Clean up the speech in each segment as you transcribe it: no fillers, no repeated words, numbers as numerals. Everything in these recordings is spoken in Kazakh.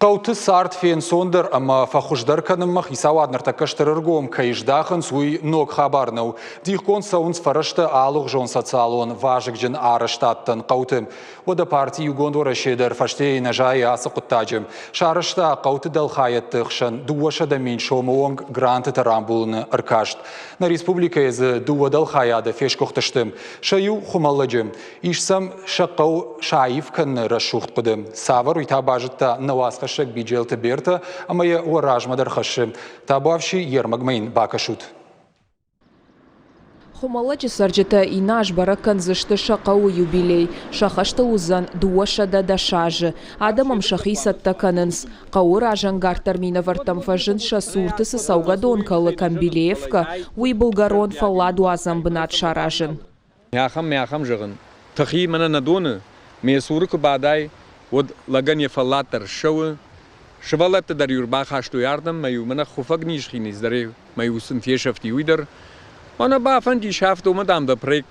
Хъæуты цард фенцондæр ama фæхуыздæр кәнынмæ хицауад ныртæккæ æргом здахынц уй ног хабарнау. Дихгонд цәәуынц фæрæзтæ алыхуызон социалон вазыгджын арæзтадтæн Хъæуты. Уәдә парти Иугонд Уæрәсе фæстейы нажайы хъуыддаджы. Шарышта Хъæуты дәлхайәдты хсән дуашада мен шомуонг гранты тарамбулны ыркашт. На республика езі дуа дәлхайәды фешкоқтыштым. Шаю Хуымæлләджы. Ишсам шақау шайыф кәнны рашуқтқыды. Савар уйтабажытта навасқа шек биджелті берті, амайы уаражмадар хашы. Табавши ермагмейн бакашут. Хуымæлләджы сарджыта инаш баракан зышты шақау юбилей. Шақашты узан дуашада дашажы. Адамам шақисатта кәнынц. Қауыр ажангартар мина вартам фажын шасуртысы саугадонкалы камбилеевка. Уй булгарон фәлладуадзән бынат шаражын. Мяхам жығын. Тахи мана надоны. Месурыку бадай. Од лаган фаллатар шоу швалатта дар юрба хашту ярдам маю мана хуфагниш хинис даре маю синфешафти уйдар она бафанди шафт умадам да проект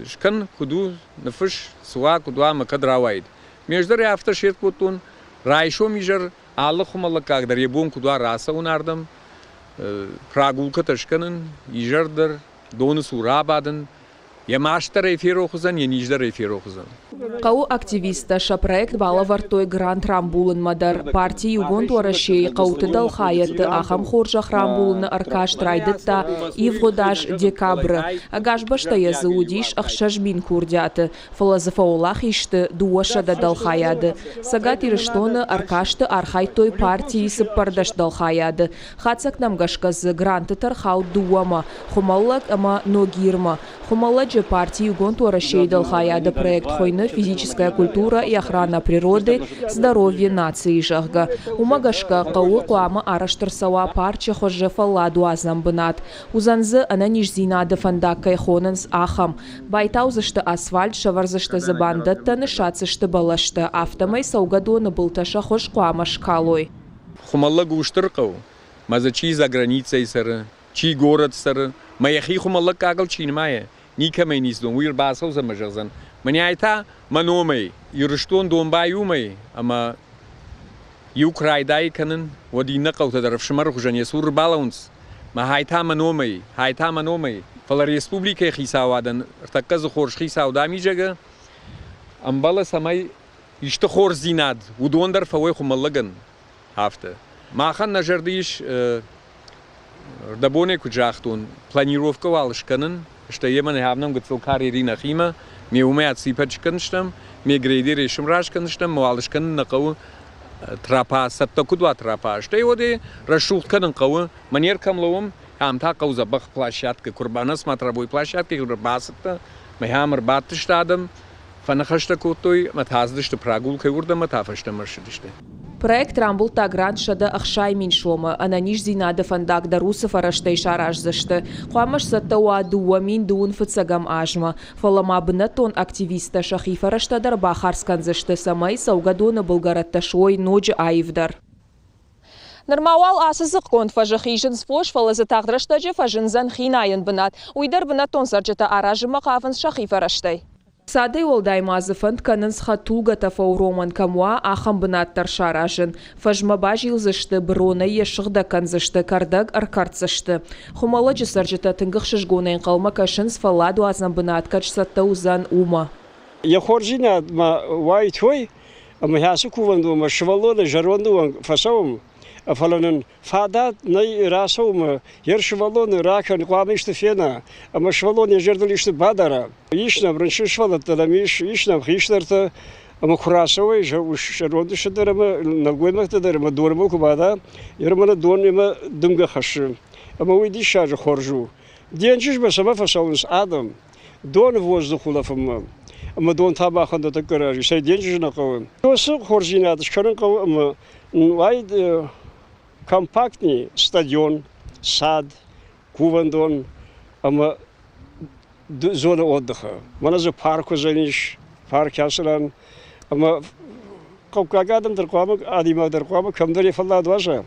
шкан худу нафш суа кудва макадравайд междар автошет кутун райшо мижар алыхуызон как дар ебон кудва раса унардам прагулка ташканын ижардар доны сурабадын Ямаштар эфирохузан, яниждар эфирохузан. Қау активиста ша проект бала вартой грант рамбулын мадар. Парти Иугонд Уæрæсе Хъæуты дәлхайәдты ахам хоржах рамбулны аркаш трайдытта Ивгодаж декабры. Агаш башта язы удиш ахшаш бин курдяты. Филозофаулах ишты дуашада дәлхайәды. Сагат ирыштоны аркашты архайтой партии сыппардаш дәлхайәды. Хацак намгашказы гранты тархау дуама. Хуымæлләк ама ногирма. Хуымæлләджы парти Иугонд Уæрæсе дәлхайәды проект хойны физическая культура и охрана природы, здоровье нации жахга. Умагашка қауы қуамы араштырсауа парчы хожы фәлладуадзән бынат. Узанзы ана нижзинады фандаккай хонынс ахам. Байтаузышты асфальт шаварзышты забандытты нышацышты балашты. Автомай саугадоны былташа хош қуамы шкалой. Хуымæлләк уштыр қау. Маза чи за границей сары, чи город сары. Маяхи Хуымæлләк агыл чинмайы. Никамай низдон, уйр басау замажазан. Маняйта маномай, юрыштон донбай умай, ама юкрайдай канын, водина каутадаров шмар хужане сур балаунс. Ма хайта маномай, фала республика хисауадан, ртаказу хорш хисауда мижага, амбала самай ишты хорш зинад, удондар фавой Хуымæлләган хафта. Махан нажардыш дабоне куджахтун, планировка валышканын, что jemand haben нам готовил карьеры на хима, мы умеют сипать канштам, мы грейдеры шумраш канштам, мы алышкан на кого трапа, сатта куда трапа, что его де расшут канн кого, манер камловым, хам та кауза бах площадка, курбана смотровой площадки, курбасата, мы хам рбат штадам, фанахашта кутой, матаздышты прогулка урда матафашта маршрутышты. Проект рамбулта грант шада ахшай миншома, ана ниш зинада фандак дарусы фараштай шараш зашты. Хуамаш саттауа дуа мин дуун фыцагам ажма. Фалама бынатон активиста шахи фарашта дарба харскан зашты самай саугадона булгаратта шой ноджи айвдар. Нормауал асызық кон фажахижын спош фалазы тағдыраштажы фажынзан хинайын бынат. Уйдар бынатон сарджата аражыма қавынс шахи фараштай. Садай олдаймазы фанд кәнынс хатулгата фауроман камуа ахам бынаттар шаражын. Фажмабаж илзышты броны ешығда канзышты кардаг аркарцышты. Хуымæлләджы сарджыта тыңғық шышгонайын қалма кашынс фәлладуадзән бынат качсатта узан ума. Я хоржина ма вайтой, ама ясы куванду ма швалоны жарванду фасавым. Фаланын фадат най расом ер швалоны рахан квамишты фена, ама швалоны жердулишты бадара. Ишнам раньше швалата ламиш, ишнам хиштарта, ама хурасовый жарвандышты дарама нагоймакта дарама дорму кубада, ермана донема дымга хашим. Ама уйди шажы хоржу. Денчиш ба сама фасавынс адам. Дон воздуху лафам. Ама дон табаханда такаражи. Сай денчиш накавым. Тосы хоржинады шкарын кавы, ама вайд компактный стадион, сад, кувандон, ама зона отдыха. Мана за парку заниш, парк ясыран, ама кавкагадам дарквама, адима дарквама, камдари фалладуадзән.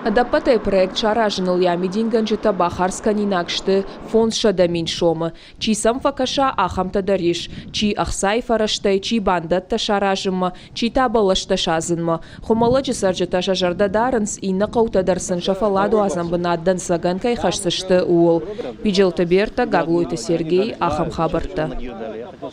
Адапатай проект шаражыныл ямидинганчыта бахарскани накшты фонд шадамин шомы. Чи сам факаша ахам тадариш, чи ахсай фараштай, чи бандатта шаражымы, чи табалашта шазынмы. Хуымæллæджы саржыта шажардадарынс инна қаутадарсын фæлладуадзæн бынатдан саган кайхашсышты уыл. Пиджелта Берта, Хъæуты Сергей, ахам хабарта.